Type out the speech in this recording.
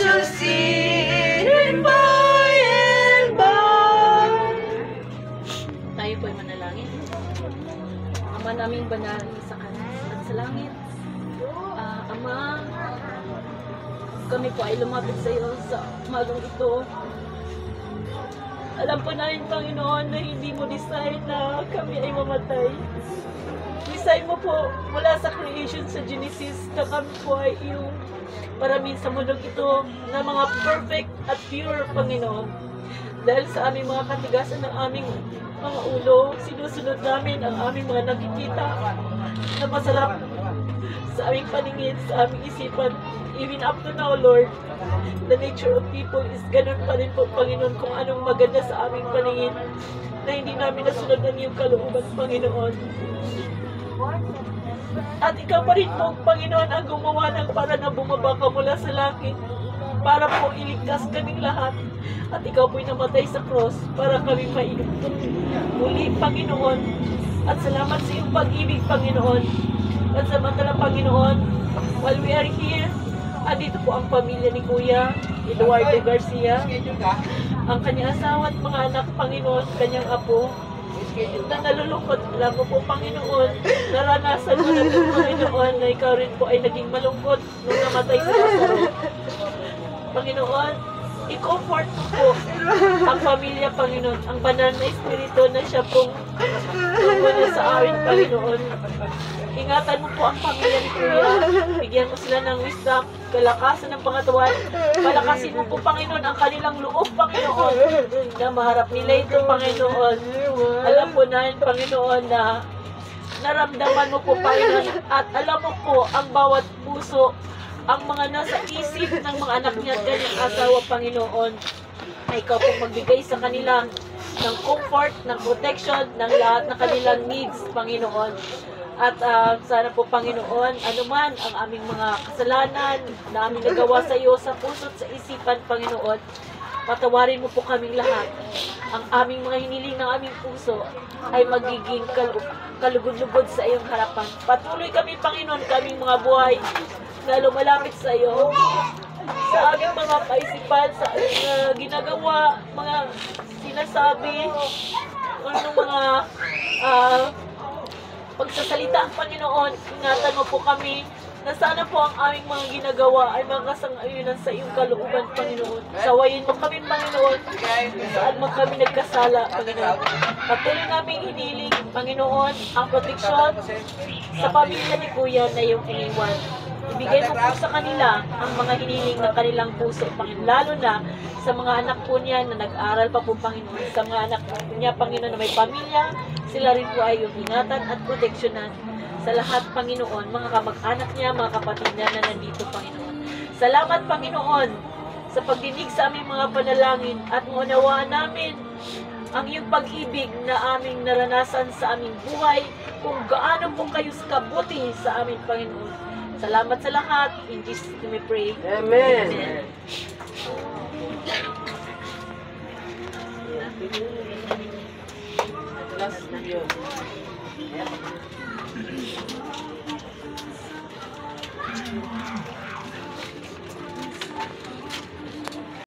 shall see it by and by. Tayo po'y manalangin. Ama naming banal sa at sa langit. Ama, kami po ay lumapit sa iyo sa umagang ito. Alam po namin, Panginoon, na hindi mo design na kami ay mamatay. Design mo po mula sa creation sa Genesis na kami po ay iyong paramin sa mundong ito na mga perfect at pure, Panginoon. Dahil sa aming mga katigasan ng aming mga ulo, sinusunod namin ang aming mga nakikita na masarap sa aming paningin, sa aming isipan. Even up to now, Lord, the nature of people is ganun pa rin po, Panginoon, kung anong maganda sa aming paningin na hindi namin nasunod ng iyong kalooban, Panginoon. At ikaw pa rin po, Panginoon, ang gumawa ng para na bumaba ka mula sa langit para po iligtas kaming lahat. At ikaw po'y namatay sa cross para kami mailugtong muli, Panginoon. At salamat sa iyong pag-ibig, Panginoon. At samantala, Panginoon, while we are here, andito po ang pamilya ni Kuya Eduardo Garcia, ang kanyang asawa at mga anak, Panginoon, kanyang apo, na nalulungkot. Alam mo po, Panginoon, naranasan mo na po, Panginoon, na ikaw rin po ay naging malungkot nung namatay sa Lazaro. Panginoon, i-comfort mo po ang pamilya, Panginoon, ang banal na espiritu na siya pong tungkol sa amin, Panginoon. Ingatan mo po ang pamilya ni Kuya. Bigyan mo sila ng wisdom, kalakasan ng pangatawan. Palakasin mo po, Panginoon, ang kanilang loob, Panginoon, na maharap nila ito, Panginoon. Alam po namin, Panginoon, na naramdaman mo po, Panginoon, at alam mo po ang bawat puso, ang mga nasa isip ng mga anak niya at kanyang asawa, Panginoon, na ikaw po magbigay sa kanila ng comfort, ng protection, ng lahat ng kanilang needs, Panginoon. At sana po, Panginoon, anuman ang aming mga kasalanan na aming nagawa sa iyo sa puso at sa isipan, Panginoon, patawarin mo po kaming lahat. Ang aming mga hiniling ng aming puso ay magiging kalugod-lugod sa iyong harapan. Patuloy kami, Panginoon, kaming mga buhay na lumalapit sa iyo, sa aming mga kaisipan, sa aming ginagawa, mga sinasabi, anong mga pagsasalita, Panginoon. Ingatan mo po kami na sana po ang aming mga ginagawa ay magkasang-ayunan sa iyong kalooban, Panginoon. Sawayin mo kami, Panginoon, saan man kami nagkasala, Panginoon. Patuloy naming hiniling, Panginoon, ang proteksyon sa pamilya ni Kuya na iyong iniwan. Ibigay mo po sa kanila ang mga hiniling ng kanilang puso, Panginoon, lalo na sa mga anak po niya na nag-aral pa po, Panginoon, sa mga anak niya, Panginoon, na may pamilya, sila rin po ay yung ingatan at proteksyonan sa lahat, Panginoon, mga kamag-anak niya, mga kapatid niya na nandito, Panginoon. Salamat, Panginoon, sa pagdinig sa aming mga panalangin at maunawaan namin ang iyong pag-ibig na aming naranasan sa aming buhay, kung gaano po kayo kabuti sa amin, Panginoon. Salamat sa lahat. In Jesus' name we pray. Amen. Amen. Last na yun. Amen.